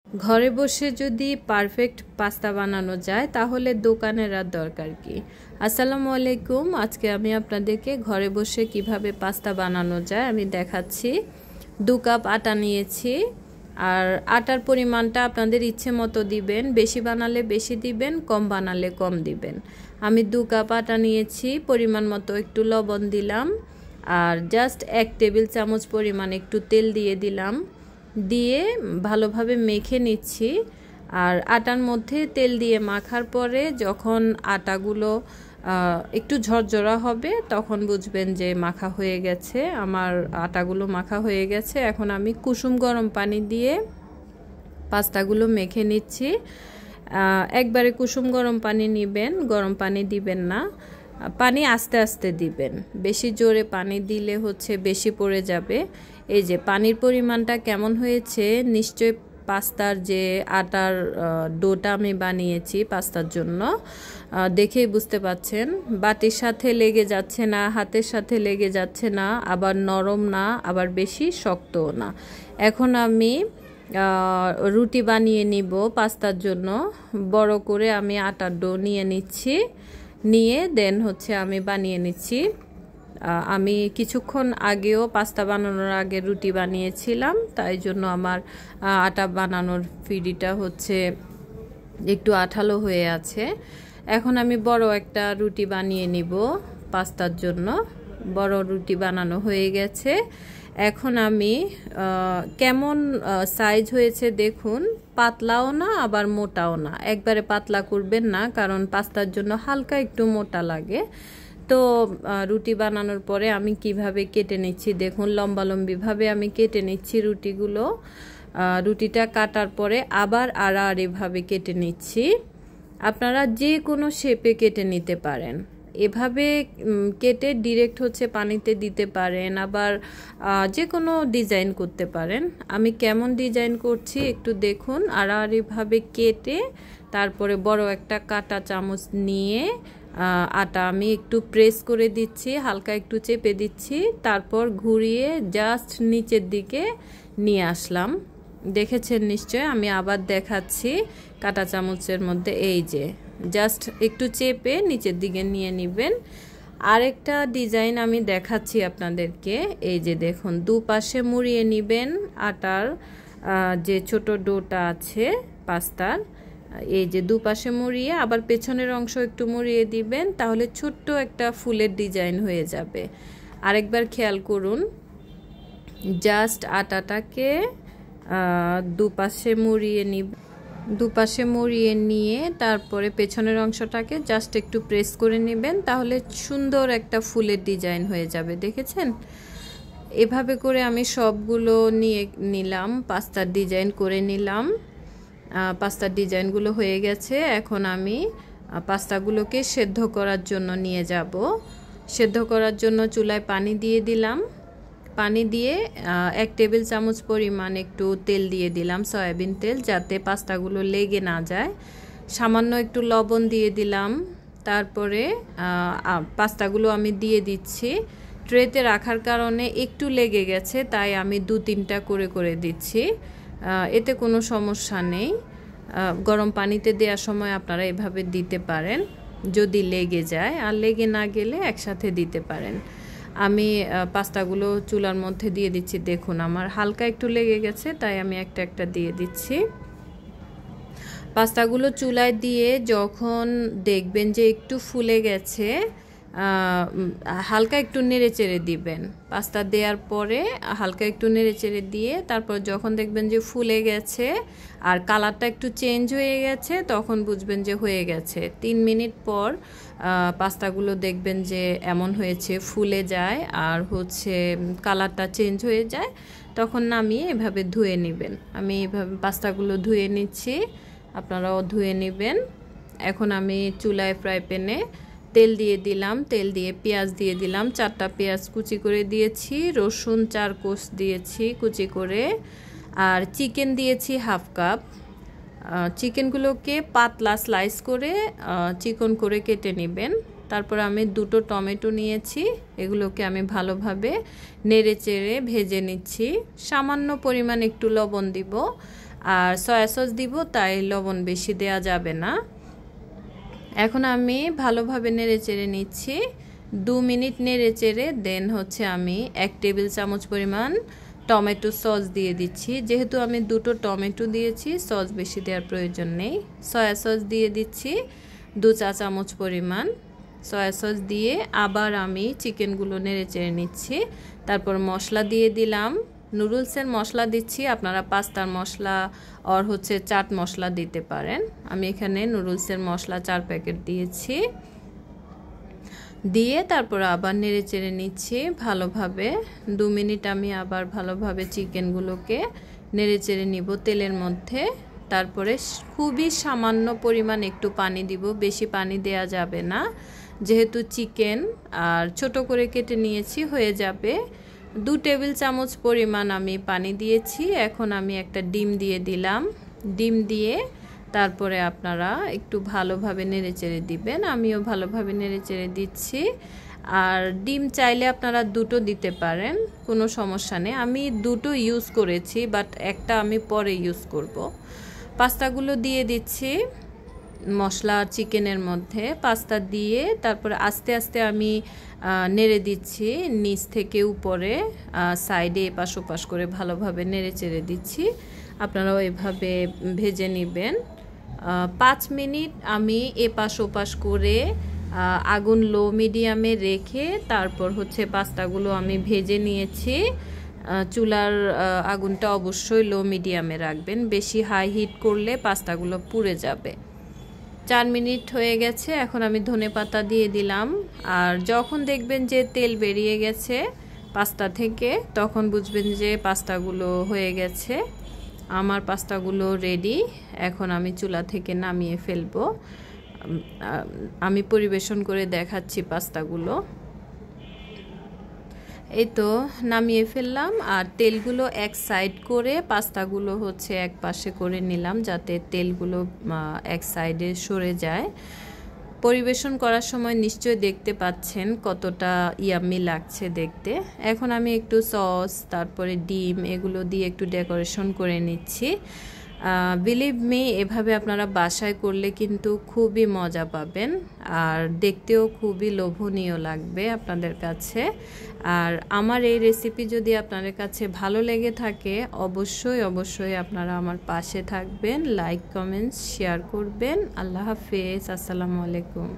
ঘরে বসে যদি পারফেক্ট পাস্তা বানানো যায় তাহলে দোকানের আর দরকার কি। আসসালামু আলাইকুম। আজকে আমি আপনাদেরকে ঘরে বসে কিভাবে পাস্তা বানানো যায় আমি দেখাচ্ছি। 2 কাপ আটা নিয়েছি, আর আটার পরিমাণটা আপনাদের ইচ্ছে মতো দিবেন, বেশি বানালে বেশি দিবেন, কম বানালে কম দিবেন। আমি 2 কাপ আটা নিয়েছি, পরিমাণ মতো একটু লবণ দিলাম, আর জাস্ট 1 টেবিল চামচ পরিমাণ একটু তেল দিয়ে দিলাম, দিয়ে ভালোভাবে মেখে নিচ্ছি। আর আটার মধ্যে তেল দিয়ে মাখার পরে যখন আটাগুলো একটু ঝরঝরা হবে তখন বুঝবেন যে মাখা হয়ে গেছে। আমার আটাগুলো মাখা হয়ে গেছে। এখন আমি কুসুম গরম পানি দিয়ে পাস্তাগুলো মেখে নিচ্ছি। একবারে কুসুম গরম পানি নেবেন, গরম পানি দিবেন না, পানি আস্তে আস্তে দিবেন। বেশি জোরে পানি দিলে বেশি পড়ে যাবে। এই যে পানির পরিমাণটা কেমন হয়েছে, নিশ্চয় পাস্তার যে আটার ডোটা আমি বানিয়েছি পাস্তার জন্য, দেখেই বুঝতে পাচ্ছেন। বাটির সাথে লেগে যাচ্ছে না, হাতের সাথে লেগে যাচ্ছে না, আবার নরম না, আবার বেশি শক্তও না। এখন আমি রুটি বানিয়ে নিব পাস্তার জন্য। বড় করে আমি আটার ডো নিয়ে নিচ্ছি, নিয়ে দেন আমি বানিয়ে নিচ্ছি। আমি কিছুক্ষণ আগেও পাস্তা বানানোর আগে রুটি বানিয়েছিলাম, তাই জন্য আমার আটা বানানোর ফিডিটা একটু আঠালো হয়ে আছে। এখন আমি বড় একটা রুটি বানিয়ে নিব পাস্তার জন্য। বড় রুটি বানানো হয়ে গেছে। এখন আমি কেমন সাইজ হয়েছে দেখুন, পাতলাও না আবার মোটাও না। একবারে পাতলা করবেন না, কারণ পাস্তার জন্য হালকা একটু মোটা লাগে। তো রুটি বানানোর পরে আমি কিভাবে কেটে নিচ্ছি দেখুন, লম্বালম্বিভাবে আমি কেটে নিচ্ছি রুটিগুলো। রুটিটা কাটার পরে আবার আড়াআড়িভাবে কেটে নিচ্ছি। আপনারা যে কোনো শেপে কেটে নিতে পারেন। এভাবে কেটে ডিরেক্ট পানিতে দিতে পারেন, আবার যে কোনো ডিজাইন করতে পারেন। আমি কেমন ডিজাইন করছি একটু দেখুন। আড়াআড়িভাবে কেটে তারপরে বড় একটা কাঁটা চামচ নিয়ে আটা আমি একটু প্রেস করে দিচ্ছি, হালকা একটু চেপে দিচ্ছি, তারপর ঘুরিয়ে জাস্ট নিচের দিকে নিয়ে আসলাম। দেখেছেন নিশ্চয়, আমি আবার দেখাচ্ছি। কাঁটা চামচের মধ্যে এই যে জাস্ট একটু চেপে নিচের দিকে নিয়ে নেবেন। আরেকটা ডিজাইন আমি দেখাচ্ছি আপনাদেরকে। এই যে দেখুন, দুপাশে মুড়িয়ে নেবেন আটার যে ছোট ডোটা আছে পাস্তার। এই যে দুপাশে মুড়িয়ে আবার পেছনের অংশ একটু মুড়িয়ে দিবেন, তাহলে ছোট্ট একটা ফুলের ডিজাইন হয়ে যাবে। আরেকবার খেয়াল করুন, জাস্ট আটাটাকে দুপাশে মুড়িয়ে নিয়ে তারপরে পেছনের অংশটাকে জাস্ট একটু প্রেস করে নেবেন, তাহলে সুন্দর একটা ফুলের ডিজাইন হয়ে যাবে। দেখেছেন? এভাবে করে আমি সবগুলো নিয়ে নিলাম, পাস্তার ডিজাইন করে নিলাম। পাস্তার ডিজাইনগুলো হয়ে গেছে। এখন আমি পাস্তাগুলোকে সেদ্ধ করার জন্য নিয়ে যাব। সেদ্ধ করার জন্য চুলায় পানি দিয়ে দিলাম। পানি দিয়ে 1 টেবিল চামচ পরিমাণ একটু তেল দিয়ে দিলাম, সয়াবিন তেল, যাতে পাস্তাগুলো লেগে না যায়। সামান্য একটু লবণ দিয়ে দিলাম। তারপরে পাস্তাগুলো আমি দিয়ে দিচ্ছি। ট্রেতে রাখার কারণে একটু লেগে গেছে, তাই আমি 2-3টা করে দিচ্ছি। এতে কোনো সমস্যা নেই। গরম পানিতে দেওয়ার সময় আপনারা এভাবে দিতে পারেন যদি লেগে যায়, আর লেগে না গেলে একসাথে দিতে পারেন। আমি পাস্তাগুলো চুলার মধ্যে দিয়ে দিচ্ছি। দেখুন, আমার হালকা একটু লেগে গেছে, তাই আমি একটা দিয়ে দিচ্ছি। পাস্তাগুলো চুলায় দিয়ে যখন দেখবেন যে একটু ফুলে গেছে, হালকা একটু নেড়েচেড়ে দিবেন। পাস্তা দেওয়ার পরে হালকা একটু নেড়েচেড়ে দিয়ে তারপর যখন দেখবেন যে ফুলে গেছে আর কালারটা একটু চেঞ্জ হয়ে গেছে, তখন বুঝবেন যে হয়ে গেছে। 3 মিনিট পর পাস্তাগুলো দেখবেন যে এমন হয়েছে, ফুলে যায় আর কালারটা চেঞ্জ হয়ে যায়, তখন নামিয়ে এভাবে ধুয়ে নেবেন। আমি এভাবে পাস্তাগুলো ধুয়ে নিচ্ছি, আপনারাও ধুয়ে নেবেন। এখন আমি চুলায় ফ্রাই প্যানে তেল দিয়ে দিলাম, তেল দিয়ে পেঁয়াজ দিয়ে দিলাম। 4টা পেঁয়াজ কুচি করে দিয়েছি, রসুন 4 কোষ দিয়েছি কুচি করে, আর চিকেন দিয়েছি 1/2 কাপ। চিকেনগুলোকে পাতলা স্লাইস করে চিকন করে কেটে নেবেন। তারপর আমি 2টো টমেটো নিয়েছি, এগুলোকে আমি ভালোভাবে নেড়েচেড়ে ভেজে নিচ্ছি। সামান্য পরিমাণ একটু লবণ দিব, আর সয়া সস দিব, তাই লবণ বেশি দেয়া যাবে না। এখন আমি ভালোভাবে নেড়ে চেড়ে নিচ্ছি, 2 মিনিট নেড়ে চেড়ে দেন হচ্ছে আমি 1 টেবিল চামচ পরিমাণ টমেটো সস দিয়ে দিচ্ছি। যেহেতু আমি 2টো টমেটো দিয়েছি, সস বেশি দেওয়ার প্রয়োজন নেই। সয়া সস দিয়ে দিচ্ছি 2 চা চামচ পরিমাণ। সয়া সস দিয়ে আবার আমি চিকেনগুলো নেড়ে চেড়ে নিচ্ছি। তারপর মশলা দিয়ে দিলাম, নুডলসের মশলা দিচ্ছি, আপনারা পাস্তার মশলা আর হচ্ছে চাট মশলা দিতে পারেন। আমি এখানে নুডলসের মশলা 4 প্যাকেট দিয়েছি। দিয়ে তারপর আবার নেড়ে চেড়ে নিচ্ছি ভালোভাবে। 2 মিনিট আমি আবার ভালোভাবে চিকেনগুলোকে নেড়ে চেড়ে নিব তেলের মধ্যে। তারপরে খুবই সামান্য পরিমাণ একটু পানি দিব, বেশি পানি দেয়া যাবে না, যেহেতু চিকেন আর ছোট করে কেটে নিয়েছি, হয়ে যাবে। 2 টেবিল চামচ পরিমাণ আমি পানি দিয়েছি। এখন আমি একটা ডিম দিয়ে দিলাম। ডিম দিয়ে তারপরে আপনারা একটু ভালোভাবে নেড়েচেড়ে দিবেন। আমিও ভালোভাবে নেড়েচেড়ে দিচ্ছি। আর ডিম চাইলে আপনারা 2টো দিতে পারেন, কোনো সমস্যা নেই। আমি 2টো ইউজ করেছি, বাট একটা আমি পরে ইউজ করব। পাস্তাগুলো দিয়ে দিচ্ছি মশলা আর চিকেনের মধ্যে। পাস্তা দিয়ে তারপরে আস্তে আস্তে আমি নেড়ে দিচ্ছি, নিচ থেকে উপরে সাইডে এপাশ ওপাশ করে ভালোভাবে নেড়ে চেড়ে দিচ্ছি। আপনারাও এভাবে ভেজে নেবেন। 5 মিনিট আমি এপাশ ওপাশ করে আগুন লো মিডিয়ামে রেখে তারপর হচ্ছে পাস্তাগুলো আমি ভেজে নিয়েছি। চুলার আগুনটা অবশ্যই লো মিডিয়ামে রাখবেন, বেশি হাই হিট করলে পাস্তাগুলো পুড়ে যাবে। 4 মিনিট হয়ে গেছে, এখন আমি ধনেপাতা দিয়ে দিলাম। আর যখন দেখবেন যে তেল বেরিয়ে গেছে পাস্তা থেকে, তখন বুঝবেন যে পাস্তাগুলো হয়ে গেছে। আমার পাস্তাগুলো রেডি। এখন আমি চুলা থেকে নামিয়ে ফেলবো। আমি পরিবেশন করে দেখাচ্ছি পাস্তাগুলো। এই তো নামিয়ে ফেললাম। আর তেলগুলো এক সাইড করে পাস্তাগুলো হচ্ছে এক পাশে করে নিলাম, যাতে তেলগুলো এক সাইডে সরে যায়। পরিবেশন করার সময় নিশ্চয়ই দেখতে পাচ্ছেন কতটা ইয়াম্মি লাগছে দেখতে। এখন আমি একটু সস, তারপরে ডিম, এগুলো দিয়ে একটু ডেকোরেশন করে নিচ্ছি। বিলিভ মি, এভাবে আপনারা বাসায় করলে কিন্তু খুবই মজা পাবেন, আর দেখতেও খুবই লোভনীয় লাগবে আপনাদের কাছে। আর আমার এই রেসিপি যদি আপনাদের কাছে ভালো লেগে থাকে, অবশ্যই অবশ্যই আপনারা আমার পাশে থাকবেন, লাইক কমেন্টস শেয়ার করবেন। আল্লাহ হাফেজ, আসসালামু আলাইকুম।